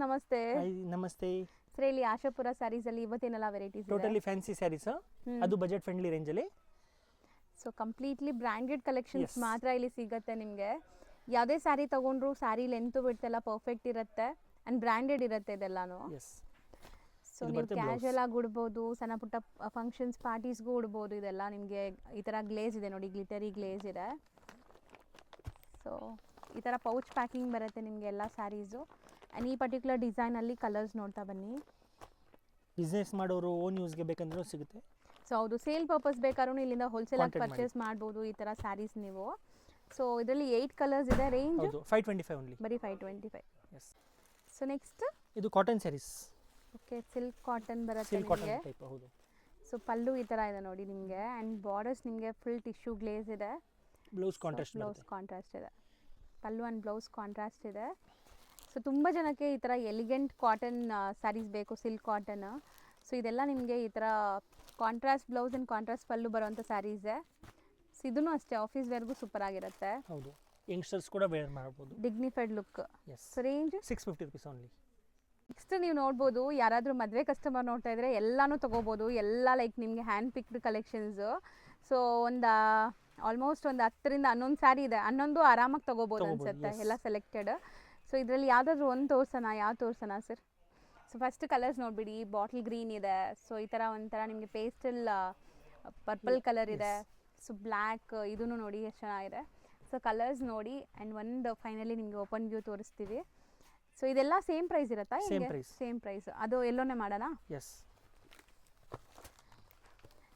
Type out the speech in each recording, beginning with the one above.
ನಮಸ್ತೆ. ಹಾಯ್ ನಮಸ್ತೆ. ಸರ್ ಇಲ್ಲಿ ಆಶಾಪುರ ಸ್ಯಾರೀಸ್ ಅಲ್ಲಿ ಇವತ್ತೇನೆಲ್ಲ ವೆರೈಟೀಸ್ ಇದೆ? ಟೋಟಲಿ ಫ್ಯಾನ್ಸಿ ಸ್ಯಾರೀಸ್, ಅದು ಬಜೆಟ್ ಫ್ರೆಂಡ್ಲಿ ರೇಂಜ್ ಅಲ್ಲಿ. ಸೊ ಕಂಪ್ಲೀಟ್ಲಿ ಬ್ರ್ಯಾಂಡೆಡ್ ಕಲೆಕ್ಷನ್ಸ್ ಮಾತ್ರ ಇಲ್ಲಿ ಸಿಗುತ್ತೆ ನಿಮಗೆ. ಯಾವುದೇ ಸ್ಯಾರಿ ತಗೊಂಡ್ರು ಸ್ಯಾರಿ ಲೆಂತ್ ವಿಡ್ತ್ ಎಲ್ಲ ಪರ್ಫೆಕ್ಟ್ ಇರುತ್ತೆ ಅಂಡ್ ಬ್ರ್ಯಾಂಡೆಡ್ ಇರುತ್ತೆ ಇದೆಲ್ಲಾನು. ಸೊ ನೀವು ಕ್ಯಾಶುಯಲ್ ಆಗಿ ಉಡ್ಬೋದು, ಸಣ್ಣ ಪುಟ್ಟ ಫಂಕ್ಷನ್ಸ್ ಪಾರ್ಟೀಸ್ಗೂ ಉಡ್ಬೋದು. ಇದೆಲ್ಲ ನಿಮಗೆ ಈ ಥರ ಗ್ಲೇಸ್ ಇದೆ ನೋಡಿ, ಗ್ಲಿಟರಿ ಗ್ಲೇಸ್ ಇದೆ. ಸೊ ಈ ಥರ ಪೌಚ್ ಪ್ಯಾಕಿಂಗ್ ಬರುತ್ತೆ ನಿಮಗೆ ಎಲ್ಲ ಸ್ಯಾರೀಸು. ಆ್ಯಂಡ್ ಈ ಪರ್ಟಿಕ್ಯುಲರ್ ಡಿಸೈನಲ್ಲಿ ಕಲರ್ಸ್ ನೋಡ್ತಾ ಬನ್ನಿ. ಬಿಸ್ನೆಸ್ ಮಾಡೋರು ಓನ್ ಯೂಸ್ಗೆ ಬೇಕಂದ್ರೂ ಸಿಗುತ್ತೆ. ಸೊ ಹೌದು, ಸೇಲ್ ಪರ್ಪಸ್ ಬೇಕಾದ್ರೂ ಇಲ್ಲಿಂದ ಹೋಲ್ಸೇಲಾಗಿ ಪರ್ಚೇಸ್ ಮಾಡ್ಬೋದು ಈ ಥರ ಸ್ಯಾರೀಸ್ ನೀವು. ಸೊ ಇದರಲ್ಲಿ 8 ಕಲರ್ಸ್ ಇದೆ. ರೇಂಜ್ 525 ಓನ್ಲಿ, ಬರೀ 525. ಎಸ್. ಸೊ ನೆಕ್ಸ್ಟ್ ಇದು cotton saris. Okay, silk cotton ಬರುತ್ತೆ ಸಿಲ್ಕ್ ಕಾಟನ್ ನಿಮಗೆ. ಟೈಪ್. ಹೌದು. ಸೊ ಪಲ್ಲು ಈ ಥರ ಇದೆ ನೋಡಿ ನಿಮಗೆ. ಆ್ಯಂಡ್ ಬಾರ್ಡರ್ಸ್ ನಿಮಗೆ ಫುಲ್ ಟಿಶ್ಯೂ ಗ್ಲೇಸ್ ಇದೆ. ಬ್ಲೌಸ್ ಕಾಂಟ್ರಾಸ್ಟ್ ಬ್ಲೌಸ್ ಕಾಂಟ್ರಾಸ್ಟ್ ಇದೆ. ಪಲ್ಲು ಆ್ಯಂಡ್ ಬ್ಲೌಸ್ ಕಾಂಟ್ರಾಸ್ಟ್ ಇದೆ. ಸೊ ತುಂಬ ಜನಕ್ಕೆ ಈ ಥರ ಎಲಿಗೆಂಟ್ ಕಾಟನ್ ಸ್ಯಾರೀಸ್ ಬೇಕು, ಸಿಲ್ಕ್ ಕಾಟನ್. ಸೊ ಇದೆಲ್ಲ ನಿಮಗೆ ಈ ಥರ ಕಾಂಟ್ರಾಸ್ಟ್ ಬ್ಲೌಸ್ ಆ್ಯಂಡ್ ಕಾಂಟ್ರಾಸ್ಟ್ ಪಲ್ಲು ಬರುವಂಥ ಸ್ಯಾರೀಸೇ. ಸೊ ಇದೂ ಅಷ್ಟೇ ಆಫೀಸ್ ವೇರ್ಗೂ ಸೂಪರ್ ಆಗಿರುತ್ತೆ. ಹೌದು, ಯಂಗ್ಸ್ಟರ್ಸ್ ಕೂಡ ವೇರ್ ಮಾಡ್ಬೋದು. Dignified look. Yes. So range 650 rupees only. Next ನೀವು ನೋಡ್ಬೋದು, ಯಾರಾದರೂ ಮದುವೆ ಕಸ್ಟಮರ್ ನೋಡ್ತಾ ಇದ್ರೆ ಎಲ್ಲನೂ ತೊಗೋಬೋದು. ಎಲ್ಲ ಲೈಕ್ ನಿಮಗೆ ಹ್ಯಾಂಡ್ ಪಿಕ್ಡ್ ಕಲೆಕ್ಷನ್ಸು. ಸೊ ಒಂದು ಆಲ್ಮೋಸ್ಟ್ ಒಂದು 10ರಿಂದ 11 ಸ್ಯಾರಿ ಇದೆ. 11 ಆರಾಮಾಗಿ ತೊಗೋಬೋದು ಅನ್ಸುತ್ತೆ, ಎಲ್ಲ ಸೆಲೆಕ್ಟೆಡ್. ಸೊ ಇದರಲ್ಲಿ ಯಾವುದಾದ್ರೂ ಒಂದು ತೋರ್ಸೋಣ, ಯಾವ ತೋರ್ಸೋಣ ಸರ್? ಸೊ ಫಸ್ಟ್ ಕಲರ್ಸ್ ನೋಡಿಬಿಡಿ. ಬಾಟಲ್ ಗ್ರೀನ್ ಇದೆ. ಸೊ ಈ ಥರ ಒಂಥರ ನಿಮಗೆ ಪೇಸ್ಟಲ್ ಪರ್ಪಲ್ ಕಲರ್ ಇದೆ. ಸೊ ಬ್ಲ್ಯಾಕ್ ಇದೂ ನೋಡಿ ಎಷ್ಟು ಚೆನ್ನಾಗಿದೆ. ಸೊ ಕಲರ್ಸ್ ನೋಡಿ ಆ್ಯಂಡ್ ಒಂದು ಫೈನಲಿ ನಿಮಗೆ ಓಪನ್ ವ್ಯೂ ತೋರಿಸ್ತೀವಿ. ಸೊ ಇದೆಲ್ಲ ಸೇಮ್ ಪ್ರೈಸ್ ಇರುತ್ತಾ? Same price. ಅದು ಎಲ್ಲೋನೇ ಮಾಡೋಣ? ಎಸ್.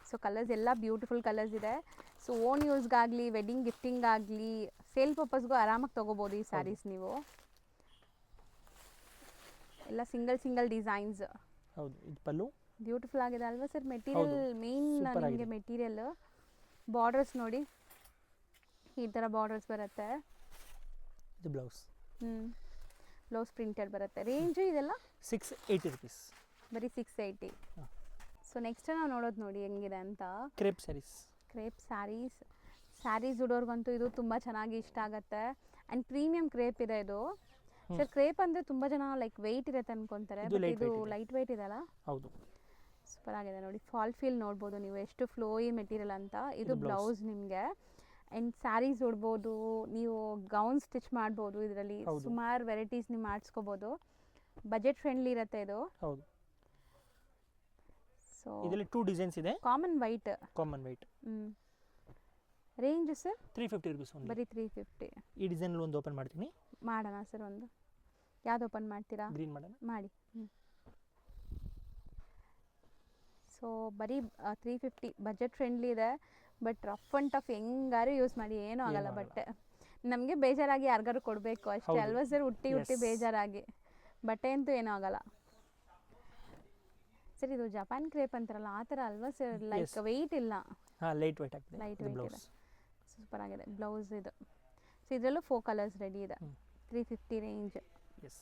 ಸೊ ಕಲರ್ಸ್ ಎಲ್ಲ ಬ್ಯೂಟಿಫುಲ್ ಕಲರ್ಸ್ ಇದೆ. ಸೊ ಓನ್ ಯೂಸ್ಗಾಗಲಿ, ವೆಡ್ಡಿಂಗ್ ಗಿಫ್ಟಿಂಗ್ ಆಗಲಿ, ಸೇಲ್ ಪರ್ಪಸ್ಗೂ ಆರಾಮಾಗಿ ತೊಗೋಬೋದು ಈ ಸ್ಯಾರೀಸ್ ನೀವು. ಎಲ್ಲ ಸಿಂಗಲ್ ಡಿಸೈನ್ಸ್. ಹೌದು, ಇದು ಪಲ್ಲು ಬ್ಯೂಟಿಫುಲ್ ಆಗಿದೆ ಅಲ್ವಾ ಸರ್? ಮೆಟೀರಿಯಲ್ ಮೇನ್ ನಿಮಗೆ ಮೆಟೀರಿಯಲ್. ಬಾರ್ಡರ್ಸ್ ನೋಡಿ, ಈ ಥರ ಬಾರ್ಡರ್ಸ್ ಬರುತ್ತೆ. ಇದು ಬ್ಲೌಸ್. ಬ್ಲೌಸ್ ಪ್ರಿಂಟೆಡ್ ಬರುತ್ತೆ. ರೇಂಜು ಇದೆಲ್ಲ 680 rupees. ಬರೀ 680. ಸೊ ನೆಕ್ಸ್ಟ್ ನಾವು ನೋಡೋದು ನೋಡಿ ಹೆಂಗಿದೆ ಅಂತ. ಕ್ರೇಪ್ ಸ್ಯಾರೀಸ್. ಕ್ರೇಪ್ ಸ್ಯಾರೀಸ್ ಉಡೋರ್ಗಂತೂ ಇದು ತುಂಬ ಚೆನ್ನಾಗಿ ಇಷ್ಟ ಆಗುತ್ತೆ. ಆ್ಯಂಡ್ ಪ್ರೀಮಿಯಂ ಕ್ರೇಪ್ ಇದೆ ಇದು. ಸರ್ ಕ್ರೇಪ್ ಅಂದರೆ ತುಂಬ ಜನ ಲೈಕ್ ವೆಯ್ಟ್ ಇರುತ್ತೆ ಅನ್ಕೊತಾರೆ, ಬಟ್ ಇದು ಲೈಟ್ ವೆಯ್ಟ್ ಇದೆಲ್ಲ. ಹೌದು, ಸೂಪರ್ ಆಗಿದೆ ನೋಡಿ. ಫಾಲ್ ಫೀಲ್ ನೋಡ್ಬೋದು ನೀವು, ಎಷ್ಟು ಫ್ಲೋಯಿ ಮೆಟೀರಿಯಲ್ ಅಂತ. ಇದು ಬ್ಲೌಸ್ ನಿಮಗೆ. ಆ್ಯಂಡ್ ಸ್ಯಾರೀಸ್ ಉಡ್ಬೋದು, ನೀವು ಗೌನ್ ಸ್ಟಿಚ್ ಮಾಡ್ಬೋದು. ಇದರಲ್ಲಿ ಸುಮಾರು ವೆರೈಟೀಸ್ ನೀವು ಮಾಡಿಸ್ಕೋಬೋದು. ಬಜೆಟ್ ಫ್ರೆಂಡ್ಲಿ ಇರುತ್ತೆ ಇದು. ಹೌದು. ಸೊ ಇದರಲ್ಲಿ 2 ಡಿಸೈನ್ಸ್ ಇದೆ. Common white. Range sir 350 rupees only. ಬರೀ 350. ಈ ಡಿಸೈನ್ ಒಂದು ಓಪನ್ ಮಾಡ್ತೀನಿ. ಮಾಡೋಣ ಸರ್. ಒಂದು ಯಾವ್ದು ಓಪನ್ ಮಾಡ್ತೀರಾ? ಗ್ರೀನ್ ಮಾಡೋಣ. ಮಾಡಿ. ಸೊ ಬರೀ 350, ಬಜೆಟ್ ಫ್ರೆಂಡ್ಲಿ ಇದೆ. ಬಟ್ ರಫ್ ಆ್ಯಂಡ್ ಟಫ್ ಹೆಂಗಾರು ಯೂಸ್ ಮಾಡಿ ಏನೂ ಆಗಲ್ಲ. ಬಟ್ಟೆ ನಮಗೆ ಬೇಜಾರಾಗಿ ಯಾರಿಗಾರು ಕೊಡಬೇಕು ಅಷ್ಟೇ ಅಲ್ವಾ ಸರ್? ಹುಟ್ಟಿ ಬೇಜಾರಾಗಿ. ಬಟ್ಟೆ ಅಂತೂ ಏನೂ ಆಗಲ್ಲ ಸರ್. ಇದು ಜಪಾನ್ ಕ್ರೇಪ್ ಅಂತಾರಲ್ಲ ಆ ಥರ ಅಲ್ವಾ ಸರ್? ಲೈಕ್ ವೆಯ್ಟ್ ಇಲ್ಲ. ಲೈಟ್ ವೆಯ್ಟ್ ಆಗ್ತದೆ. ಲೈಟ್ ವೆಯ್ಟ್ ಇದೆ. ಸೂಪರ್ ಆಗಿದೆ ಬ್ಲೌಸ್ ಇದು. ಸೊ ಇದರಲ್ಲೂ 4 ಕಲರ್ಸ್ ರೆಡಿ ಇದೆ. 350 ರೇಂಜ್.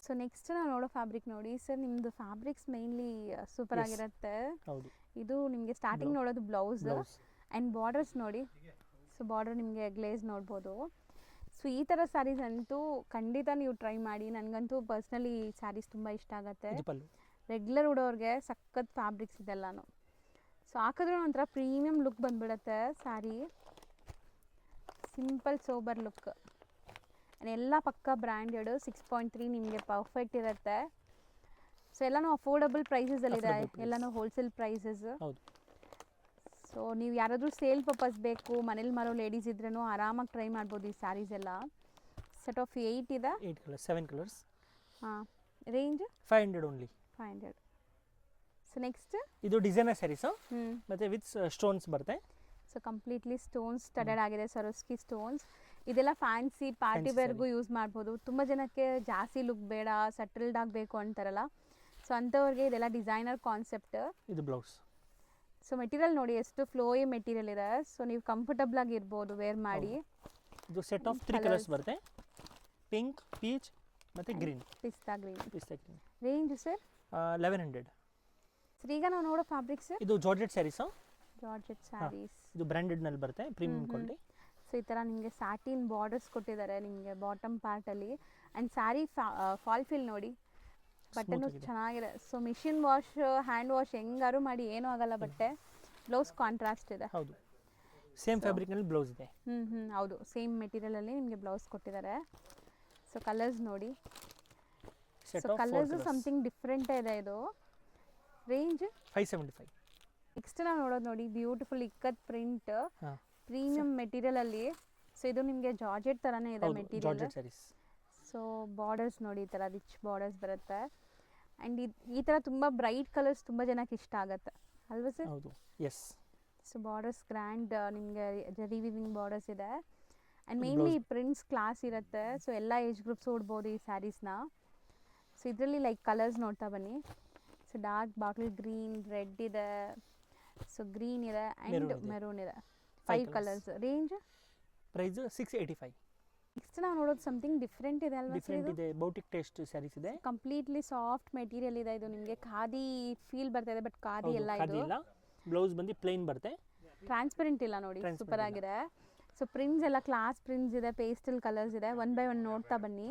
ಸೊ ನೆಕ್ಸ್ಟ್ ನಾವು ನೋಡೋ ಫ್ಯಾಬ್ರಿಕ್ ನೋಡಿ ಸರ್. ನಿಮ್ಮದು ಫ್ಯಾಬ್ರಿಕ್ಸ್ ಮೇನ್ಲಿ ಸೂಪರ್ ಆಗಿರುತ್ತೆ. ಇದು ನಿಮಗೆ ಸ್ಟಾರ್ಟಿಂಗ್ ನೋಡೋದು ಬ್ಲೌಸ್ ಆ್ಯಂಡ್ ಬಾರ್ಡರ್ಸ್ ನೋಡಿ. ಸೊ ಬಾರ್ಡರ್ ನಿಮಗೆ ಗ್ಲೇಸ್ ನೋಡ್ಬೋದು. ಸೊ ಈ ಥರ ಸ್ಯಾರೀಸ್ ಅಂತೂ ಖಂಡಿತ ನೀವು ಟ್ರೈ ಮಾಡಿ. ನನಗಂತೂ ಪರ್ಸ್ನಲಿ ಸ್ಯಾರೀಸ್ ತುಂಬ ಇಷ್ಟ ಆಗುತ್ತೆ. ರೆಗ್ಯುಲರ್ ಉಡೋರಿಗೆ ಸಖತ್ ಫ್ಯಾಬ್ರಿಕ್ಸ್ ಇದೆಲ್ಲನೂ. ಸೊ ಹಾಕಿದ್ರೂ ಒಂಥರ ಪ್ರೀಮಿಯಂ ಲುಕ್ ಬಂದುಬಿಡುತ್ತೆ ಸ್ಯಾರಿ. Simple sober look. ಎಲ್ಲ ಪಕ್ಕ ಬ್ರ್ಯಾಂಡೆಡ್. 6.3 ನಿಮಗೆ ಪರ್ಫೆಕ್ಟ್ ಇರುತ್ತೆ. ಸೊ ಎಲ್ಲನೂ ಅಫೋರ್ಡಬಲ್ ಪ್ರೈಸಸಲ್ಲಿದೆ. ಎಲ್ಲನೂ ಹೋಲ್ಸೇಲ್ ಪ್ರೈಸಸ್. ಸೊ ನೀವು ಯಾರಾದರೂ ಸೇಲ್ ಪರ್ಪಸ್ ಬೇಕು, ಮನೇಲಿ ಮಾರೋ ಲೇಡೀಸ್ ಇದ್ರೂ ಆರಾಮಾಗಿ ಟ್ರೈ ಮಾಡ್ಬೋದು ಈ ಸ್ಯಾರೀಸ್ ಎಲ್ಲ. ಸೆಟ್ ಆಫ್ 8 ಇದೆ. 8 colours, 7 colours. Range 500 only. 500. So next ಇದು ಡಿಸೈನರ್ ಸ್ಯಾರೀಸ್ ಮತ್ತೆ ವಿತ್ ಸ್ಟೋನ್ಸ್ ಬರುತ್ತೆ. ಸೊ ಕಂಪ್ಲೀಟ್ಲಿ ಸ್ಟೋನ್ಸ್ ಸ್ಟಡೆಡ್ ಆಗಿದೆ, ಸರೋಸ್ಕಿ ಸ್ಟೋನ್ಸ್. ಇದೆಲ್ಲ ಫ್ಯಾನ್ಸಿ ಪಾರ್ಟಿ ವೇರ್ಗೂ ಯೂಸ್ ಮಾಡ್ಬೋದು. ತುಂಬ ಜನಕ್ಕೆ ಜಾಸ್ತಿ ಲುಕ್ ಬೇಡ, ಸಟಲ್ಡ್ ಆಗಬೇಕು ಅಂತಾರಲ್ಲ. ಸೊ ಅಂಥವ್ರಿಗೆ ಇದೆಲ್ಲ ಡಿಸೈನರ್ ಕಾನ್ಸೆಪ್ಟ್. ಇದು ಬ್ಲೌಸ್. ಸೊ ಮೆಟೀರಿಯಲ್ ನೋಡಿ ಎಷ್ಟು ಫ್ಲೋಯಿ ಮೆಟೀರಿಯಲ್ ಇದೆ. ಸೊ ನೀವು ಕಂಫರ್ಟಬಲ್ ಆಗಿ ಇರ್ಬೋದು ವೇರ್ ಮಾಡಿ. ಇದು ಸೆಟ್ ಆಫ್ 3 ಕಲರ್ಸ್ ಬರುತ್ತೆ. ಪಿಂಕ್, ಪೀಚ್ ಮತ್ತೆ ಗ್ರೀನ್. ಪಿಸ್ತಾ ಗ್ರೀನ್. Range sir 1100. ಸರ್ ಈಗ ನಾವು ನೋಡೋ ಫ್ಯಾಬ್ರಿಕ್ಸ್ ಇದು ಜಾರ್ಜೆಟ್ ಸ್ಯಾರೀಸ್. ಜಾರ್ಜೆಟ್ ಸ್ಯಾರೀಸ್. ಇದು ಬ್ರಾಂಡೆಡ್ ನಲ್ಲಿ ಬರುತ್ತೆ, ಪ್ರೀಮಿಯಂ ಕ್ವಾಲಿಟಿ. ಸೊ ಈ ಥರ ನಿಮಗೆ ಸ್ಯಾಟಿನ್ ಬಾರ್ಡರ್ಸ್ ಕೊಟ್ಟಿದ್ದಾರೆ ನಿಮಗೆ ಬಾಟಮ್ ಪಾರ್ಟಲ್ಲಿ. ಆ್ಯಂಡ್ ಸ್ಯಾರಿ ಫಾಲ್ ಫಿಲ್ ನೋಡಿ. ಬಟ್ಟೆನೂ ಚೆನ್ನಾಗಿದೆ. So machine wash hand wash ಹೆಂಗಾರು ಮಾಡಿ ಏನೂ ಆಗಲ್ಲ ಬಟ್ಟೆ. ಬ್ಲೌಸ್ ಕಾಂಟ್ರಾಸ್ಟ್ ಇದೆ. ಹೌದು, ಸೇಮ್ ಫ್ಯಾಬ್ರಿಕ್ನಲ್ಲಿ ಬ್ಲೌಸ್ ಇದೆ. ಹೌದು, ಸೇಮ್ ಮೆಟೀರಿಯಲಲ್ಲಿ ನಿಮಗೆ ಬ್ಲೌಸ್ ಕೊಟ್ಟಿದ್ದಾರೆ. ಸೊ ಕಲರ್ಸ್ ನೋಡಿ. ಸೊ ಕಲರ್ಸು ಸಮಥಿಂಗ್ ಡಿಫ್ರೆಂಟೇ ಇದೆ. ಇದು ರೇಂಜ್ 575. ನೆಕ್ಸ್ಟ್ ನಾವು ನೋಡೋದು ನೋಡಿ, ಬ್ಯೂಟಿಫುಲ್ ಇಕ್ಕತ್ ಪ್ರಿಂಟ್ ಪ್ರೀಮಿಯಂ ಮೆಟೀರಿಯಲಲ್ಲಿ. ಸೊ ಇದು ನಿಮಗೆ ಜಾರ್ಜೆಟ್ ಥರನೇ ಇದೆ ಮೆಟೀರಿಯಲ್. ಸೊ ಬಾರ್ಡರ್ಸ್ ನೋಡಿ, ಈ ಥರ ರಿಚ್ ಬಾರ್ಡರ್ಸ್ ಬರುತ್ತೆ. ಆ್ಯಂಡ್ ಈ ಥರ ತುಂಬ ಬ್ರೈಟ್ ಕಲರ್ಸ್ ತುಂಬ ಜನಕ್ಕೆ ಇಷ್ಟ ಆಗುತ್ತೆ ಅಲ್ವಾ ಸರ್? ಹೌದು, ಎಸ್. ಸೊ ಬಾರ್ಡರ್ಸ್ ಗ್ರ್ಯಾಂಡ್ ನಿಮಗೆ ಜರಿ ವಿವಿಂಗ್ ಬಾರ್ಡರ್ಸ್ ಇದೆ. ಆ್ಯಂಡ್ ಮೇನ್ಲಿ ಪ್ರಿಂಟ್ಸ್ ಕ್ಲಾಸ್ ಇರುತ್ತೆ. ಸೊ ಎಲ್ಲ ಏಜ್ ಗ್ರೂಪ್ಸ್ ಉಡ್ಬೋದು ಈ ಸ್ಯಾರೀಸ್ನ. ಸೊ ಇದರಲ್ಲಿ ಲೈಕ್ ಕಲರ್ಸ್ ನೋಡ್ತಾ ಬನ್ನಿ. So dark bottle green, red ಇದೆ, ಸೊ ಗ್ರೀನ್ ಇದೆ ಆ್ಯಂಡ್ ಮೆರೂನ್ ಇದೆ. 5 ಕಲರ್ಸ್. Range price 685. ನೆಕ್ಸ್ಟ್ ನಾವು ನೋಡೋದು ಸಮಥಿಂಗ್ ಡಿಫ್ರೆಂಟ್ ಇದೆ ಅಲ್ವಾ? ಡಿಫ್ರೆಂಟ್ ಇದೆ, ಬೌಟಿಕ್ ಟೇಸ್ಟ್ ಸ್ಯಾರೀಸ್ ಇದೆ. ಕಂಪ್ಲೀಟ್ಲಿ ಸಾಫ್ಟ್ ಮೆಟೀರಿಯಲ್ ಇದೆ. ಇದು ನಿಮಗೆ ಖಾದಿ ಫೀಲ್ ಬರ್ತಾ ಇದೆ, ಬಟ್ ಖಾದಿ ಎಲ್ಲ ಇದು. ಬ್ಲೌಸ್ ಬಂದು ಪ್ಲೇನ್ ಬರುತ್ತೆ, ಟ್ರಾನ್ಸ್ಪರೆಂಟ್ ಇಲ್ಲ ನೋಡಿ, ಸೂಪರ್ ಆಗಿದೆ. ಸೊ ಪ್ರಿಂಟ್ಸ್ ಎಲ್ಲ ಕ್ಲಾಸ್ ಪ್ರಿಂಟ್ಸ್ ಇದೆ, ಪೇಸ್ಟಲ್ ಕಲರ್ಸ್ ಇದೆ. ಒನ್ ಬೈ ಒನ್ ನೋಡ್ತಾ ಬನ್ನಿ.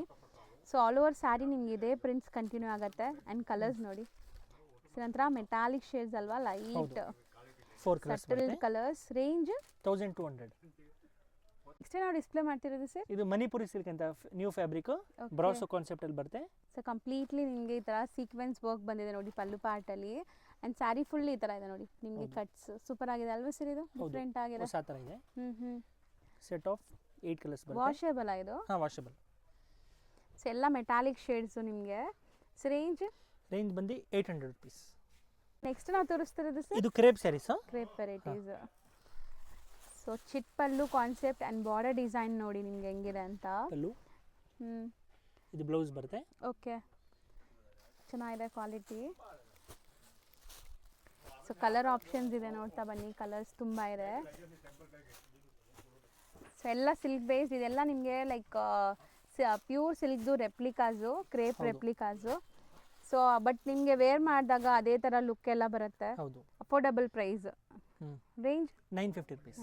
ಸೊ ಆಲ್ ಓವರ್ ಸ್ಯಾರಿ ನಿಮ್ಗೆ ಇದೇ ಪ್ರಿಂಟ್ಸ್ ಕಂಟಿನ್ಯೂ ಆಗುತ್ತೆ. ಆ್ಯಂಡ್ ಕಲರ್ಸ್ ನೋಡಿ. ಸೊ ನಂತರ ಮೆಟಾಲಿಕ್ ಶೇಡ್ಸ್ ಅಲ್ವಾ, light 4 colours subtle colours. Range 1200. Next ನಾವು ಡಿಸ್ಪ್ಲೇ ಮಾಡ್ತಿರೋದು ಸರ್, ಇದು ಮಣಿಪುರಿ ಸಿಲ್ಕ್ ಅಂತ ನ್ಯೂ ಫ್ಯಾಬ್ರಿಕ್, ಬ್ರಾಸೋ ಕಾನ್ಸೆಪ್ಟ್ ಅಲ್ಲಿ ಬರುತ್ತೆ. ಸೊ ಕಂಪ್ಲೀಟ್ಲಿ ನಿಮಗೆ ಈ ಥರ ಸೀಕ್ವೆನ್ಸ್ ವರ್ಕ್ ಬಂದಿದೆ ನೋಡಿ ಪಲ್ಲು ಪಾರ್ಟಲ್ಲಿ. ಆ್ಯಂಡ್ ಸ್ಯಾರಿ ಫುಲ್ ಈ ಥರ ಇದೆ ನೋಡಿ ನಿಮಗೆ ಕಟ್ಸ್. ಸೂಪರ್ ಆಗಿದೆ ಅಲ್ವಾ ಸರ್? ಇದು ಡಿಫ್ರೆಂಟ್ ಆಗಿದೆ, ಹೊಸ ಥರ ಇದೆ. ಸೆಟ್ ಆಫ್ 8 ಕಲರ್ಸ್ ಬರುತ್ತೆ. ವಾಷೇಬಲ್ ಇದು? ಹಾಂ, ವಾಷೇಬಲ್. ಸೊ ಎಲ್ಲ ಮೆಟಾಲಿಕ್ ಶೇಡ್ಸು ನಿಮಗೆ. ಸೊ ರೇಂಜ್ ಬಂದು 800 rupees. ನೆಕ್ಸ್ಟ್ ನಾವು ತೋರಿಸ್ತಿರೋದು ಸರ್, ಇದು crepe saris, crepe varieties. So chit pallu concept and border design ನೋಡಿ ನಿಮ್ಗೆ ಹೆಂಗಿದೆ ಅಂತ. ಪಲ್ಲು, ಇದು ಬ್ಲೌಸ್ ಬರುತ್ತೆ. ಓಕೆ, ಚೆನ್ನಾಗಿದೆ ಕ್ವಾಲಿಟಿ. ಸೊ ಕಲರ್ ಆಪ್ಷನ್ಸ್ ಇದೆ, ನೋಡ್ತಾ ಬನ್ನಿ. ಕಲರ್ಸ್ ತುಂಬ ಇದೆ. ಸೊ ಎಲ್ಲ ಸಿಲ್ಕ್ ಬೇಸ್ಡ್ ಇದೆಲ್ಲ ನಿಮಗೆ ಲೈಕ್ ಪ್ಯೂರ್ ಸಿಲ್ಕ್ದು replicas, crepe replicas. So but ನಿಮಗೆ ವೇರ್ ಮಾಡಿದಾಗ ಅದೇ ಥರ ಲುಕ್ ಎಲ್ಲ ಬರುತ್ತೆ. Affordable price. Range 950 rupees.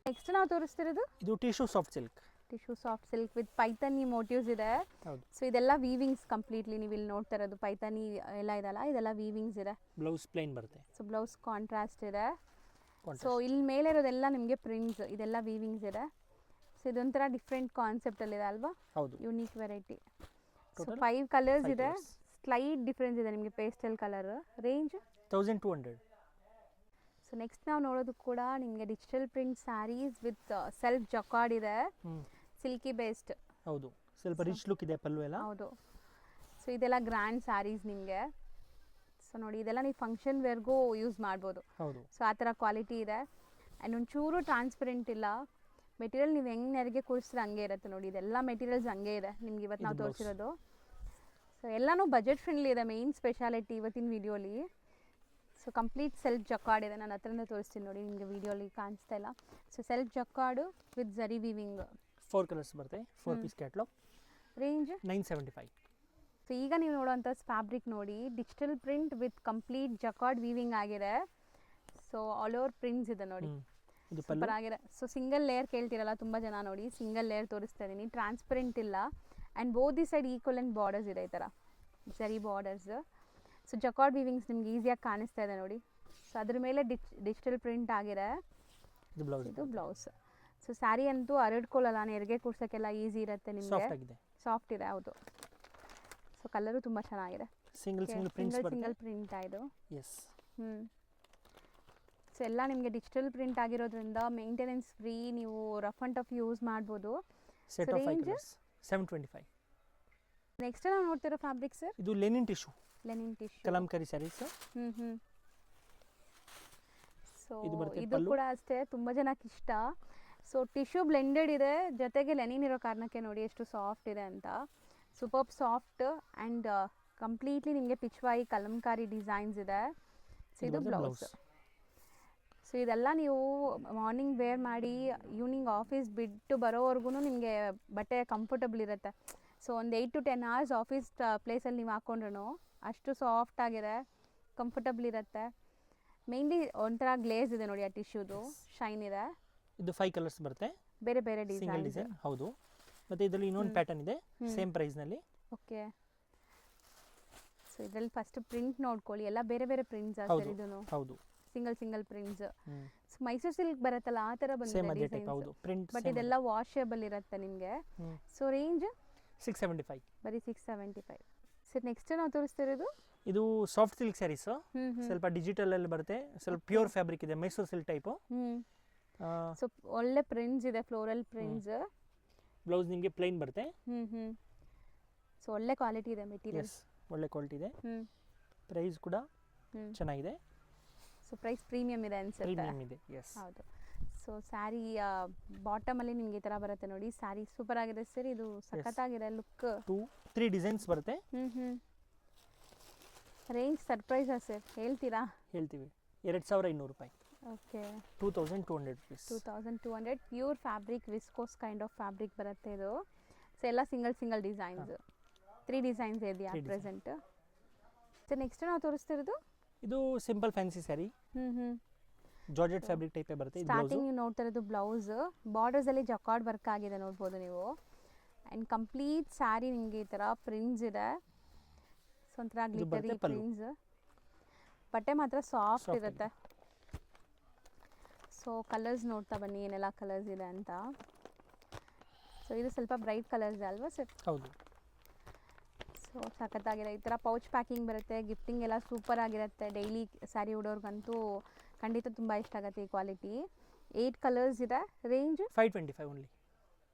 Next ನಾವು ತೋರಿಸ್ತಿರೋದು, ಇದು tissue soft silk. Tissue soft silk with Paithani motifs ಇದೆ. ಸೊ ಇದೆಲ್ಲ ವೀವಿಂಗ್ಸ್ ಕಂಪ್ಲೀಟ್ಲಿ. ನೀವು ಇಲ್ಲಿ ನೋಡ್ತಾ ಇರೋದು ಪೈಥಾನಿ ಎಲ್ಲ ಇದೆಲ್ಲ, ಇದೆಲ್ಲ ವೀವಿಂಗ್ಸ್ ಇದೆ. ಬ್ಲೌಸ್ ಪ್ಲೇನ್ ಬರುತ್ತೆ. ಸೊ ಬ್ಲೌಸ್ ಕಾಂಟ್ರಾಸ್ಟ್ ಇದೆ. ಸೊ ಇಲ್ಲಿ ಮೇಲೆ ಇರೋದೆಲ್ಲ ನಿಮಗೆ ಪ್ರಿಂಟ್ಸ್, ಇದೆಲ್ಲ ವೀವಿಂಗ್ಸ್ ಇದೆ. ಸೊ ಇದೊಂಥರ ಡಿಫ್ರೆಂಟ್ ಕಾನ್ಸೆಪ್ಟಲ್ಲಿದೆ ಅಲ್ವಾ? ಹೌದು, ಯುನೀಕ್ ವೆರೈಟಿ. ಸೊ 5 ಕಲರ್ಸ್ ಇದೆ. ಸ್ಲೈಟ್ ಡಿಫ್ರೆನ್ಸ್ ಇದೆ ನಿಮಗೆ pastel colour. Range 1200. So next ನಾವು ನೋಡೋದು ಕೂಡ ನಿಮಗೆ digital print saris with self jacquard ಇದೆ, ಸಿಲ್ಕಿ ಬೇಸ್ಡ್. ಹೌದು, ಸ್ವಲ್ಪ ರಿಚ್ ಲುಕ್ ಇದೆ ಪಲ್ಲು ಎಲ್ಲ. ಹೌದು. ಸೊ ಇದೆಲ್ಲ ಗ್ರ್ಯಾಂಡ್ ಸ್ಯಾರೀಸ್ ನಿಮಗೆ. ಸೊ ನೋಡಿ, ಇದೆಲ್ಲ ನೀವು ಫಂಕ್ಷನ್ ವೇರ್ಗೂ ಯೂಸ್ ಮಾಡ್ಬೋದು. ಹೌದು. ಸೊ ಆ ಥರ ಕ್ವಾಲಿಟಿ ಇದೆ. ಆ್ಯಂಡ್ ಒಂಚೂರು ಟ್ರಾನ್ಸ್ಪರೆಂಟ್ ಇಲ್ಲ ಮೆಟೀರಿಯಲ್. ನೀವು ಹೆಂಗೆ ನೆರಿಗೆ ಕೂರಿಸಿದ್ರೆ ಹಂಗೆ ಇರುತ್ತೆ ನೋಡಿ. ಇದೆಲ್ಲ ಮೆಟೀರಿಯಲ್ಸ್ ಹಂಗೆ ಇದೆ ನಿಮ್ಗೆ ಇವತ್ತು ನಾವು ತೋರಿಸಿರೋದು. ಸೊ ಎಲ್ಲನೂ ಬಜೆಟ್ ಫ್ರೆಂಡ್ಲಿ ಇದೆ, ಮೇಯ್ನ್ ಸ್ಪೆಷಾಲಿಟಿ ಇವತ್ತಿನ ವಿಡಿಯೋಲಿ. ಸೊ ಕಂಪ್ಲೀಟ್ ಸೆಲ್ಫ್ ಜಕಾರ್ಡ್ ಇದೆ. ನಾನು ಹತ್ರದಿಂದ ತೋರಿಸ್ತೀನಿ ನೋಡಿ, ನಿಮಗೆ ವಿಡಿಯೋಲಿ ಕಾಣಿಸ್ತಾ ಇಲ್ಲ. ಸೊ ಸೆಲ್ಫ್ ಜಕಾರ್ಡು ವಿತ್ ಜರಿ ವಿವಿಂಗ್. 4 ಕಲರ್ಸ್ ಬರುತ್ತೆ. 4 ಪೀಸ್ ಕ್ಯಾಟ್ಲಾಗ್. ರೇಂಜ್ 975. ಸೊ ಈಗ ನೀವು ನೋಡೋವಂಥ ಫ್ಯಾಬ್ರಿಕ್ ನೋಡಿ, digital print with complete jacquard weaving ಆಗಿದೆ. ಸೊ ಆಲ್ ಓವರ್ ಪ್ರಿಂಟ್ಸ್ ಇದೆ ನೋಡಿ, ಸೂಪರ್ ಆಗಿದೆ. ಸೊ ಸಿಂಗಲ್ ಲೇಯರ್ ಕೇಳ್ತಿರಲ್ಲ ತುಂಬ ಜನ, ನೋಡಿ ಸಿಂಗಲ್ ಲೇಯರ್ ತೋರಿಸ್ತಾ ಇದ್ದೀನಿ. ಟ್ರಾನ್ಸ್ಪರೆಂಟ್ ಇಲ್ಲ. And both the side equal and borders ಇದೆ, ಈ ಥರ ಜರಿ ಬಾರ್ಡರ್ಸ್. ಸೊ ಜಕಾರ್ಡ್ ವೀವಿಂಗ್ಸ್ ನಿಮ್ಗೆ ಈಸಿಯಾಗಿ ಕಾಣಿಸ್ತಾ ಇದೆ ನೋಡಿ. ಸೊ ಅದ್ರ ಮೇಲೆ ಡಿಜಿಟಲ್ ಪ್ರಿಂಟ್ ಆಗಿದೆ. ಇದು ಬ್ಲೌಸ್. ಸೊ ಸ್ಯಾರಿ ಅಂತೂ ಹರಡ್ಕೊಳ್ಳಲ್ಲ, ನೆರಿಗೆ ಕೂರ್ಸೋಕ್ಕೆಲ್ಲ ಈಸಿ ಇರುತ್ತೆ ನಿಮಗೆ. ಸಾಫ್ಟ್ ಇದೆ. ಹೌದು. ಸೊ ಕಲರು ತುಂಬ ಚೆನ್ನಾಗಿದೆ. ಸಿಂಗಲ್ ಪ್ರಿಂಟ್ ಇದು. ಸೊ ಎಲ್ಲ ನಿಮಗೆ ಡಿಜಿಟಲ್ ಪ್ರಿಂಟ್ ಆಗಿರೋದ್ರಿಂದ ಮೇಂಟೆನೆನ್ಸ್ ಫ್ರೀ, ನೀವು ರಫ್ ಆ್ಯಂಡ್ ಟಫ್ ಯೂಸ್ ಮಾಡ್ಬೋದು. ರೇಂಜ್ 725. ನೆಕ್ಸ್ಟ್ ನಾವು ನೋಡ್ತಿರೋ ಫ್ಯಾಬ್ರಿಕ್ ಸರ್, ಇದು linen tissue kalamkari saris. So ಇದು ಕೂಡ ಅಷ್ಟೇ ತುಂಬ ಜನಕ್ಕೆ ಇಷ್ಟ. ಸೊ ಟಿಶ್ಯೂ ಬ್ಲೆಂಡೆಡ್ ಇದೆ, ಜೊತೆಗೆ ಲೆನಿನ್ ಇರೋ ಕಾರಣಕ್ಕೆ ನೋಡಿ ಎಷ್ಟು ಸಾಫ್ಟ್ ಇದೆ ಅಂತ. ಸೂಪರ್ ಸಾಫ್ಟ್ ಆ್ಯಂಡ್ ಕಂಪ್ಲೀಟ್ಲಿ ನಿಮಗೆ ಪಿಚ್ವಾಯಿ ಕಲಂಕಾರಿ ಡಿಸೈನ್ಸ್ ಇದೆ. ಸೊ ಇದು ಬ್ಲೌಸ್. ಸೊ ಇದೆಲ್ಲ ನೀವು ಮಾರ್ನಿಂಗ್ ವೇರ್ ಮಾಡಿ ಈವ್ನಿಂಗ್ ಆಫೀಸ್ ಬಿಟ್ಟು ಬರೋವರೆಗೂ ನಿಮಗೆ ಬಟ್ಟೆ ಕಂಫರ್ಟಬಲ್ ಇರುತ್ತೆ. ಸೊ ಒಂದು 8 to 10 hours ಆಫೀಸ್ ಪ್ಲೇಸಲ್ಲಿ ನೀವು ಹಾಕ್ಕೊಂಡ್ರು ಅಷ್ಟು ಸಾಫ್ಟ್ ಆಗಿದೆ, ಕಂಫರ್ಟಬಲ್ ಇರುತ್ತೆ. ಮೇನ್ಲಿ ಒಂಥರ ಗ್ಲೇಸ್ ಇದೆ ನೋಡಿ, ಆ ಟಿಶ್ಯೂದು ಶೈನ್ ಇದೆ. ಇದು 5 ಕಲರ್ಸ್ ಬರುತ್ತೆ, ಬೇರೆ ಬೇರೆ ಡಿಸೈನ್. ಹೌದು. ಮತ್ತೆ ಇದರಲ್ಲಿ ಇನ್ನೊಂದು ಪ್ಯಾಟರ್ನ್ ಇದೆ ಸೇಮ್ ಪ್ರೈಸ್ ನಲ್ಲಿ. ಓಕೆ. ಸೊ ಇದರಲ್ಲಿ ಫಸ್ಟ್ ಪ್ರಿಂಟ್ ನೋಡ್ಕೊಳ್ಳಿ, ಎಲ್ಲ ಬೇರೆ ಬೇರೆ ಪ್ರಿಂಟ್ಸ್ ಸರ್ ಹೌದು ಇದನ್ನು ಹೌದು single prints. So Mysuru silk ಬರುತ್ತಲ್ಲ ಆ ಥರ ಸೇಮ್ ಬಂದಿದೆ ಅದೇ ಟೈಪ್ ಹೌದು ಡಿಸೈನ್ಸ್, ಪ್ರಿಂಟ್ ಬಟ್ ಇದೆಲ್ಲ ವಾಷೇಬಲ್ ಇರುತ್ತೆ ನಿಮಗೆ. So range 675. ಬರೀ 675. ಸರ್ ನೆಕ್ಸ್ಟ್ ನಾವು ತೋರಿಸ್ತಿರೋದು ಇದು ಸಾಫ್ಟ್ ಸಿಲ್ಕ್ ಸ್ಯಾರೀಸ್, ಹ್ಮ್ ಸ್ವಲ್ಪ ಡಿಜಿಟಲ್ ಅಲ್ಲಿ ಬರುತ್ತೆ, ಸ್ವಲ್ಪ ಪ್ಯೂರ್ ಫ್ಯಾಬ್ರಿಕ್ ಇದೆ, ಮೈಸೂರು ಸಿಲ್ಕ್ ಟೈಪು. ಸೊ ಒಳ್ಳೆ ಪ್ರಿಂಟ್ಸ್ ಇದೆ, ಫ್ಲೋರಲ್ ಪ್ರಿಂಟ್ಸ್. ಬ್ಲೌಸ್ ನಿಮಗೆ ಪ್ಲೈನ್ ಬರುತ್ತೆ. ಸೊ ಒಳ್ಳೆ ಕ್ವಾಲಿಟಿ ಇದೆ ಮೆಟೀರಿಯಲ್. ಎಸ್ ಒಳ್ಳೆ ಕ್ವಾಲಿಟಿ ಇದೆ. ಪ್ರೈಸ್ ಕೂಡ ಚೆನ್ನಾಗಿದೆ, ಸೊ ಪ್ರೈಸ್ ಪ್ರೀಮಿಯಂ ಇದೆ ಅನ್ಸುತ್ತೆ. ಪ್ರೀಮಿಯಂ ಇದೆ. ಎಸ್ ಹೌದು. ಸೊ ಸ್ಯಾರಿ ಬಾಟಮಲ್ಲಿ ನಿಮಗೆ ಈ ಥರ ಬರುತ್ತೆ ನೋಡಿ, ಸ್ಯಾರಿ ಸೂಪರ್ ಆಗಿದೆ ಸರ್, ಇದು ಸಖತ್ತಾಗಿದೆ ಲುಕ್. 2-3 ಡಿಸೈನ್ಸ್ ಬರುತ್ತೆ. ರೇಂಜ್ ಸರ್ಪ್ರೈಸಾ ಸರ್, ಹೇಳ್ತೀರಾ? ಹೇಳ್ತೀವಿ 2200 ರೂಪಾಯಿ. Okay 2200 rupees. 2200 pure fabric, viscose kind of fabric ಬರುತ್ತೆ ಇದು. ಸೊ ಎಲ್ಲ ಸಿಂಗಲ್ ಡಿಸೈನ್ಸ್, 3 ಡಿಸೈನ್ಸ್ ಇದೆಯಾ ಪ್ರೆಸೆಂಟ್. ಸೊ ನೆಕ್ಸ್ಟ್ ನಾವು ತೋರಿಸ್ತಿರೋದು ಇದು simple fancy sari, georgette fabric type ಬರುತ್ತೆ. ಇದು ಸ್ಟಾರ್ಟಿಂಗ್ ನೀವು ನೋಡ್ತಾ ಇರೋದು ಬ್ಲೌಸ್, ಬಾರ್ಡರ್ಸ್ ಅಲ್ಲಿ ಜಕಾರ್ಡ್ ವರ್ಕ್ ಆಗಿದೆ ನೋಡ್ಬೋದು ನೀವು. ಆ್ಯಂಡ್ ಕಂಪ್ಲೀಟ್ ಸ್ಯಾರಿ ನಿಮಗೆ ಈ ಥರ ಪ್ರಿಂಟ್ಸ್ ಇದೆ, ಸೊ ಒಂಥರ ಗ್ಲಿಟರಿ ಪ್ರಿಂಟ್ಸ್. ಬಟ್ಟೆ ಮಾತ್ರ ಸಾಫ್ಟ್ ಇರುತ್ತೆ. ಸೊ ಕಲರ್ಸ್ ನೋಡ್ತಾ ಬನ್ನಿ ಏನೆಲ್ಲ ಕಲರ್ಸ್ ಇದೆ ಅಂತ. ಸೊ ಇದು ಸ್ವಲ್ಪ ಬ್ರೈಟ್ ಕಲರ್ಸ್ ಅಲ್ವಾ ಸರ್? ಹೌದು. ಸೊ ಸಖತ್ತಾಗಿದೆ, ಈ ಥರ ಪೌಚ್ ಪ್ಯಾಕಿಂಗ್ ಬರುತ್ತೆ, ಗಿಫ್ಟಿಂಗ್ ಎಲ್ಲ ಸೂಪರ್ ಆಗಿರುತ್ತೆ. ಡೈಲಿ ಸ್ಯಾರಿ ಉಡೋರ್ಗಂತೂ ಖಂಡಿತ ತುಂಬ ಇಷ್ಟ ಆಗುತ್ತೆ ಈ ಕ್ವಾಲಿಟಿ. 8 ಕಲರ್ಸ್ ಇದೆ. Range 525 only.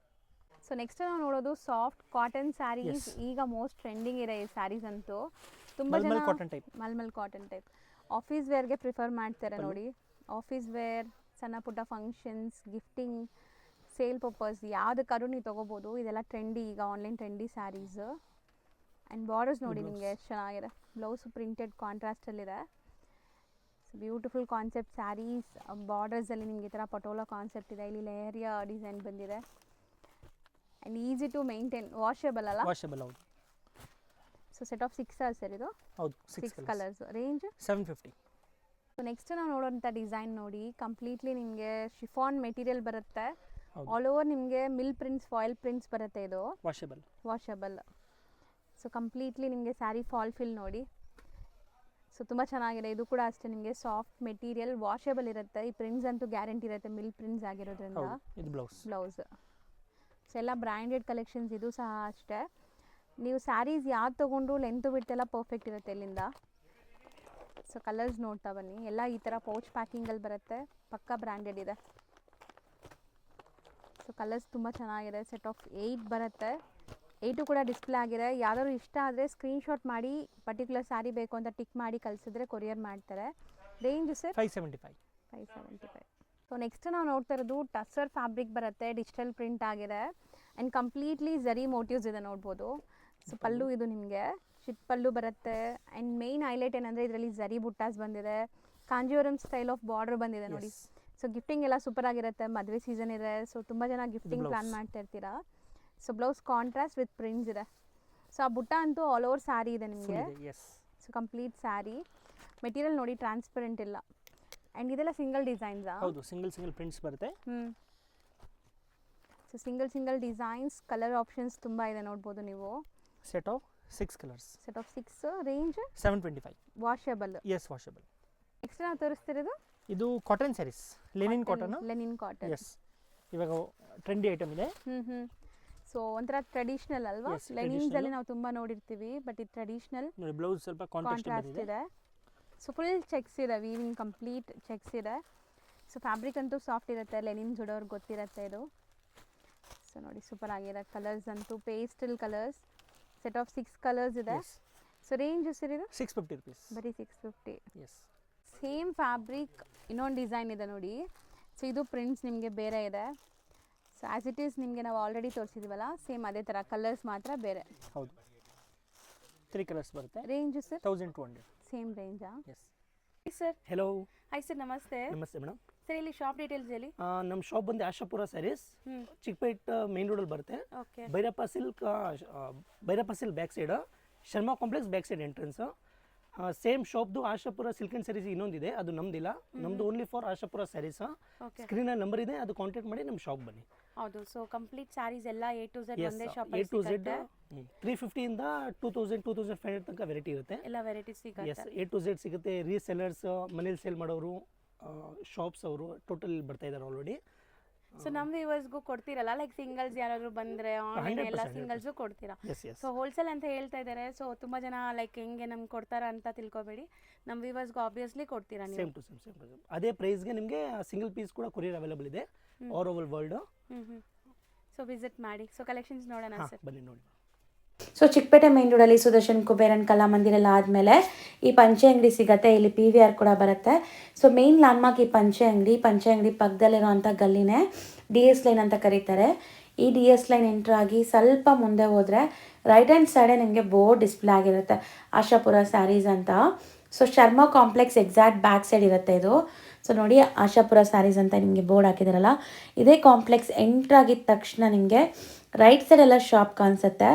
ಸೊ ನೆಕ್ಸ್ಟ್ ನಾವು ನೋಡೋದು ಸಾಫ್ಟ್ ಕಾಟನ್ ಸ್ಯಾರೀಸ್. ಈಗ ಮೋಸ್ಟ್ ಟ್ರೆಂಡಿಂಗ್ ಇದೆ ಈ ಸ್ಯಾರೀಸ್ ಅಂತೂ. ತುಂಬ ಜನ ಮಲ್ಮಲ್ ಕಾಟನ್ ಟೈಪ್ ಆಫೀಸ್ ವೇರ್ಗೆ ಪ್ರಿಫರ್ ಮಾಡ್ತಾರೆ ನೋಡಿ. ಆಫೀಸ್ ವೇರ್, ಸಣ್ಣ ಪುಟ್ಟ ಫಂಕ್ಷನ್ಸ್, ಗಿಫ್ಟಿಂಗ್, ಸೇಲ್ ಪರ್ಪಸ್ ಯಾವುದಕ್ಕಾದ್ರೂ ನೀವು ತೊಗೋಬೋದು. ಇದೆಲ್ಲ ಟ್ರೆಂಡಿ, ಈಗ online trendy sarees. And borders ನೋಡಿ ನಿಮಗೆ ಎಷ್ಟು ಚೆನ್ನಾಗಿದೆ. ಬ್ಲೌಸು ಪ್ರಿಂಟೆಡ್ ಕಾಂಟ್ರಾಸ್ಟಲ್ಲಿದೆ. Beautiful concept sarees. ಬಾರ್ಡರ್ಸಲ್ಲಿ ನಿಮಗೆ ಈ ಥರ ಪಟೋಲಾ ಕಾನ್ಸೆಪ್ಟ್ ಇದೆ, ಇಲ್ಲಿ ಲೇಯರಿಯ ಡಿಸೈನ್ ಬಂದಿದೆ. And easy to maintain, washable ಅಲ್ಲ? ವಾಷೇಬಲ್ ಹೌದು. ಸೊ ಸೆಟ್ ಆಫ್ 6 ಸರ್ ಇದು? ಹೌದು, 6 ಕಲರ್ಸ್. ರೇಂಜ್ 750. ಸೊ ನೆಕ್ಸ್ಟ್ ನಾವು ನೋಡೋಂಥ ಡಿಸೈನ್ ನೋಡಿ, ಕಂಪ್ಲೀಟ್ಲಿ ನಿಮಗೆ ಶಿಫಾನ್ ಮೆಟೀರಿಯಲ್ ಬರುತ್ತೆ. ಆಲ್ ಓವರ್ ನಿಮಗೆ ಮಿಲ್ ಪ್ರಿಂಟ್ಸ್, ಫಾಯಿಲ್ ಪ್ರಿಂಟ್ಸ್ ಬರುತ್ತೆ. ಇದು ವಾಷೇಬಲ್. ಸೊ ಕಂಪ್ಲೀಟ್ಲಿ ನಿಮಗೆ ಸ್ಯಾರಿ ಫಾಲ್ ಫಿಲ್ ನೋಡಿ. ಸೊ ತುಂಬ ಚೆನ್ನಾಗಿದೆ. ಇದು ಕೂಡ ಅಷ್ಟೇ ನಿಮಗೆ ಸಾಫ್ಟ್ ಮೆಟೀರಿಯಲ್, ವಾಷೇಬಲ್ ಇರುತ್ತೆ. ಈ ಪ್ರಿಂಟ್ಸ್ ಅಂತೂ ಗ್ಯಾರಂಟಿ ಇರುತ್ತೆ, ಮಿಲ್ ಪ್ರಿಂಟ್ಸ್ ಆಗಿರೋದ್ರಿಂದ. ಇದು ಬ್ಲೌಸ್. ಸೊ ಎಲ್ಲ ಬ್ರ್ಯಾಂಡೆಡ್ ಕಲೆಕ್ಷನ್ಸ್. ಇದು ಸಹ ಅಷ್ಟೇ. ನೀವು ಸ್ಯಾರೀಸ್ ಯಾವ್ದು ತೊಗೊಂಡ್ರು ಲೆಂತ್ ಬಿಡ್ತೆಲ್ಲ ಪರ್ಫೆಕ್ಟ್ ಇರುತ್ತೆ ಇಲ್ಲಿಂದ. ಸೊ ಕಲರ್ಸ್ ನೋಡ್ತಾ ಬನ್ನಿ, ಎಲ್ಲ ಈ ಥರ ಪೌಚ್ ಪ್ಯಾಕಿಂಗಲ್ಲಿ ಬರುತ್ತೆ, ಪಕ್ಕಾ ಬ್ರ್ಯಾಂಡೆಡ್ ಇದೆ. ಸೊ ಕಲರ್ಸ್ ತುಂಬ ಚೆನ್ನಾಗಿದೆ. ಸೆಟ್ ಆಫ್ 8 ಬರುತ್ತೆ. 8 ಕೂಡ ಡಿಸ್ಪ್ಲೇ ಆಗಿದೆ. ಯಾವ್ದಾದ್ರು ಇಷ್ಟ ಆದರೆ ಸ್ಕ್ರೀನ್ಶಾಟ್ ಮಾಡಿ ಪರ್ಟಿಕ್ಯುಲರ್ ಸ್ಯಾರಿ ಬೇಕು ಅಂತ ಟಿಕ್ ಮಾಡಿ ಕಳಿಸಿದ್ರೆ ಕೊರಿಯರ್ ಮಾಡ್ತಾರೆ. Range sir 575. ಸೊ ನೆಕ್ಸ್ಟ್ ನಾವು ನೋಡ್ತಾ ಇರೋದು ಟಸ್ಸರ್ ಫ್ಯಾಬ್ರಿಕ್ ಬರುತ್ತೆ, ಡಿಜಿಟಲ್ ಪ್ರಿಂಟ್ ಆಗಿದೆ. ಆ್ಯಂಡ್ ಕಂಪ್ಲೀಟ್ಲಿ ಝರಿ ಮೋಟಿವ್ಸ್ ಇದೆ ನೋಡ್ಬೋದು. ಸೊ ಪಲ್ಲು ಇದು ನಿಮಗೆ ಶಿಟ್ ಪಲ್ಲು ಬರುತ್ತೆ. ಆ್ಯಂಡ್ ಮೇನ್ ಹೈಲೈಟ್ ಏನಂದರೆ ಇದರಲ್ಲಿ ಝರಿ ಬುಟ್ಟಾಸ್ ಬಂದಿದೆ, ಕಾಂಜೀವರಂ ಸ್ಟೈಲ್ ಆಫ್ ಬಾರ್ಡರ್ ಬಂದಿದೆ ನೋಡಿ. ಸೊ ಗಿಫ್ಟಿಂಗ್ ಎಲ್ಲ ಸೂಪರ್ ಆಗಿರುತ್ತೆ, ಮದುವೆ ಸೀಸನ್ ಇದೆ. ಸೊ ತುಂಬ ಜನ ಗಿಫ್ಟಿಂಗ್ ಪ್ಲಾನ್ ಮಾಡ್ತಾ ಇರ್ತೀರಾ. So blouse contrast with prints ಇದೆ. ಸೊ ಆ ಬುಟ್ಟ ಅಂತೂ ಆಲ್ ಓವರ್ ಸ್ಯಾರಿ ಇದೆ ನಿಮಗೆ. ಸೊ ಕಂಪ್ಲೀಟ್ ಸ್ಯಾರಿ ಮೆಟೀರಿಯಲ್ ನೋಡಿ, ಟ್ರಾನ್ಸ್ಪರೆಂಟ್ ಇಲ್ಲ. ಆ್ಯಂಡ್ ಇದೆಲ್ಲ ಸಿಂಗಲ್ ಡಿಸೈನ್ಸಾ? ಹೌದು, ಸಿಂಗಲ್ ಪ್ರಿಂಟ್ಸ್ ಬರುತ್ತೆ. So single designs, colour options ತುಂಬ ಇದೆ ನೋಡ್ಬೋದು ನೀವು. Set of 6 colours. Set of 6. Range 725. Washable. Washable. Next ನಾವು ತೋರಿಸ್ತಿರೋದು ಇದು cotton saris, linen cotton. Yes, ಇವಾಗ ಟ್ರೆಂಡಿ ಐಟಮ್ ಇದೆ. ಸೊ ಒಂಥರ ಟ್ರೆಡಿಷನಲ್ ಅಲ್ವಾ? ಲೆನಿನ್ಸ್ ಅಲ್ಲಿ ನಾವು ತುಂಬಾ ನೋಡಿರ್ತೀವಿ, ಬಟ್ ಇದು ಟ್ರೆಡಿಷನಲ್. ನೋಡಿ ಬ್ಲೌಸ್ ಸ್ವಲ್ಪ ಕಾಂಟ್ರಾಸ್ಟ್ ಇದೆ. ಸೊ ಫುಲ್ ಚೆಕ್ಸ್ ಇದೆ, ವೀವಿಂಗ್ ಕಂಪ್ಲೀಟ್ ಚೆಕ್ಸ್ ಇದೆ. ಸೊ ಫ್ಯಾಬ್ರಿಕ್ ಅಂತೂ ಸಾಫ್ಟ್ ಇರುತ್ತೆ, ಲೆನಿನ್ ಜುಡೋರ್ಗೆ ಗೊತ್ತಿರುತ್ತೆ ಇದು. ಸೊ ನೋಡಿ ಸೂಪರ್ ಆಗಿದೆ. ಕಲರ್ಸ್ ಅಂತೂ pastel colours. Set of 6 colours ಇದೆ. ಸೊ ರೇಂಜ್ ಸರ್ ಇದು 650 rupees. ಬರೀ 650. ಸೇಮ್ ಫ್ಯಾಬ್ರಿಕ್ ಇನ್ನೊಂದು ಡಿಸೈನ್ ಇದೆ ನೋಡಿ. ಸೊ ಇದು ಪ್ರಿಂಟ್ಸ್ ನಿಮಗೆ ಬೇರೆ ಇದೆ. ಸೊ ಆ್ಯಸ್ ಇಟ್ ಈಸ್ ನಿಮಗೆ ನಾವು ಆಲ್ರೆಡಿ ತೋರಿಸಿದ್ವಲ್ಲ, ಸೇಮ್ ಅದೇ ಥರ, ಕಲರ್ಸ್ ಮಾತ್ರ ಬೇರೆ. ಹೌದು, 3 ಕಲರ್ಸ್ ಬರುತ್ತೆ. Range sir 1200. ಸೇಮ್ ರೇಂಜಾ? Yes sir. Hello. Hi sir, ನಮಸ್ತೆ. ನಮಸ್ತೆ ಮೇಡಮ್. ಸರ್ ಇಲ್ಲಿ ಶಾಪ್ ಡೀಟೇಲ್ಸ್ ಹೇಳಿ. ನಮ್ಮ ಶಾಪ್ ಬಂದು ಆಶಾಪುರ ಸ್ಯಾರೀಸ್, ಚಿಕ್ಕಪೇಟ್ ಮೇನ್ ರೋಡಲ್ಲಿ ಬರುತ್ತೆ. Okay. Byrappa silk back side, Sharma complex back side entrance. Same ಶಾಪ್ದು ಆಶಾಪುರ ಸಿಲ್ಕ್ ಆ್ಯಂಡ್ ಸ್ಯಾರೀಸ್ ಇನ್ನೊಂದಿದೆ, ಅದು ನಮ್ದಿಲ್ಲ. ನಮ್ದು only for Ashapura sarees. Okay ಸ್ಕ್ರೀನಲ್ಲಿ ನಂಬರ್ ಇದೆ, ಅದು ಕಾಂಟ್ಯಾಕ್ಟ್ ಮಾಡಿ ನಮ್ಮ ಶಾಪ್ ಬನ್ನಿ. ಹೌದು. ಸೊ ಕಂಪ್ಲೀಟ್ ಸ್ಯಾರೀಸ್ ಎಲ್ಲ A to Z ಎಸ್ ಒಂದೇ ಶಾಪ್ A to Z 350ಇಂದ 2500 ತನಕ ವೆರೈಟಿ ಇರುತ್ತೆ. ಎಲ್ಲ ವೆರೈಟೀಸ್ ಸಿಗುತ್ತೆ. ಎಸ್ A to Z ಸಿಗುತ್ತೆ. ರೀಸೆಲ್ಲರ್ಸ್, ಮನೇಲಿ ಸೇಲ್ ಮಾಡೋರು, ಶಾಪ್ಸ್ ಅವರು ಟೋಟಲ್ ಬರ್ತಾ ಇದ್ದಾರೆ ಆಲ್ರೆಡಿ. ಸೊ ನಮ್ಮ ವ್ಯೂವರ್ಸ್ಗೂ ಕೊಡ್ತೀರಲ್ಲ, ಲೈಕ್ ಸಿಂಗಲ್ಸ್ ಯಾರಾದರೂ ಬಂದರೆ ಆನ್ಲೈನ್ ಎಲ್ಲ 100%. ಸಿಂಗಲ್ಸು ಕೊಡ್ತೀರಾ? ಎಸ್ ಎಸ್ ಸೊ ಹೋಲ್ಸೇಲ್ ಅಂತ ಹೇಳ್ತಾ ಇದ್ದಾರೆ. ಸೊ ತುಂಬ ಜನ ಲೈಕ್ ಹೆಂಗೆ ನಮ್ಗೆ ಕೊಡ್ತಾರ ಅಂತ ತಿಳ್ಕೊಬೇಡಿ, ನಮ್ಮ ವ್ಯೂವರ್ಸ್ಗೂ ಆಬ್ವಿಯಸ್ಲಿ ಕೊಡ್ತೀರಾ ನೀವು? ಸೇಮ್ ಟು ಸೇಮ್ ಅದೇ ಪ್ರೈಸ್ಗೆ ನಿಮಗೆ ಸಿಂಗಲ್ ಪೀಸ್ ಕೂಡ ಕೊರಿಯರ್ ಅವೈಲೇಬಲ್ ಇದೆ all over world. So visit ಮಾಡಿ. ಸೊ ಕಲೆಕ್ಷನ್ಸ್ ನೋಡೋಣ ಸರ್. ಬನ್ನಿ ನೋಡಿ. ಸೊ ಚಿಕ್ಕಪೇಟೆ ಮೇನ್ ರೋಡಲ್ಲಿ ಸುದರ್ಶನ್ ಕುಬೇರನ್ ಕಲಾಮಂದಿರ ಎಲ್ಲ ಆದಮೇಲೆ ಈ ಪಂಚೆ ಅಂಗಡಿ ಸಿಗುತ್ತೆ. ಇಲ್ಲಿ PVR ಕೂಡ ಬರುತ್ತೆ. ಸೊ ಮೇನ್ ಲ್ಯಾಂಡ್ಮಾರ್ಕ್ ಈ ಪಂಚೆ ಅಂಗಡಿ ಪಕ್ಕದಲ್ಲಿರುವಂಥ ಗಲ್ಲಿನೇ DS ಲೈನ್ ಅಂತ ಕರೀತಾರೆ. ಈ DS ಲೈನ್ ಎಂಟ್ರ್ ಆಗಿ ಸ್ವಲ್ಪ ಮುಂದೆ ಹೋದರೆ ರೈಟ್ ಹ್ಯಾಂಡ್ ಸೈಡೇ ನಿಮಗೆ ಬೋರ್ಡ್ ಡಿಸ್ಪ್ಲೇ ಆಗಿರುತ್ತೆ, ಆಶಾಪುರ ಸ್ಯಾರೀಸ್ ಅಂತ. So Sharma complex exact back side ಇರುತ್ತೆ ಇದು. ಸೊ ನೋಡಿ, ಆಶಾಪುರ ಸ್ಯಾರೀಸ್ ಅಂತ ನಿಮಗೆ ಬೋರ್ಡ್ ಹಾಕಿದಾರಲ್ಲ, ಇದೇ ಕಾಂಪ್ಲೆಕ್ಸ್ ಎಂಟ್ರ್ ಆಗಿದ ತಕ್ಷಣ ನಿಮಗೆ ರೈಟ್ ಸೈಡ್ ಎಲ್ಲ ಶಾಪ್ ಕಾಣಿಸುತ್ತೆ.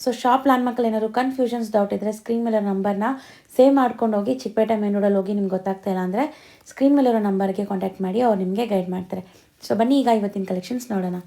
ಸೊ ಶಾಪ್ ಲ್ಯಾಂಡ್ಮಾರ್ಕಲ್ಲಿ ಏನಾದ್ರು ಕನ್ಫ್ಯೂಷನ್ಸ್ ಡೌಟ್ ಇದ್ದರೆ ಸ್ಕ್ರೀನ್ ಮೇಲೆ ನಂಬರ್ನ ಸೇವ್ ಮಾಡ್ಕೊಂಡು ಹೋಗಿ. ಚಿಕ್ಕಪೇಟೆ ಮೇನ್ ರೋಡಲ್ಲಿ ಹೋಗಿ ನಿಮ್ಗೆ ಗೊತ್ತಾಗ್ತಾ ಇಲ್ಲ ಅಂದರೆ ಸ್ಕ್ರೀನ್ ಮೇಲಿರೋ ನಂಬರ್ಗೆ ಕಾಂಟ್ಯಾಕ್ಟ್ ಮಾಡಿ, ಅವ್ರು ನಿಮಗೆ ಗೈಡ್ ಮಾಡ್ತಾರೆ. ಸೊ ಬನ್ನಿ ಈಗ ಇವತ್ತಿನ ಕಲೆಕ್ಷನ್ಸ್ ನೋಡೋಣ.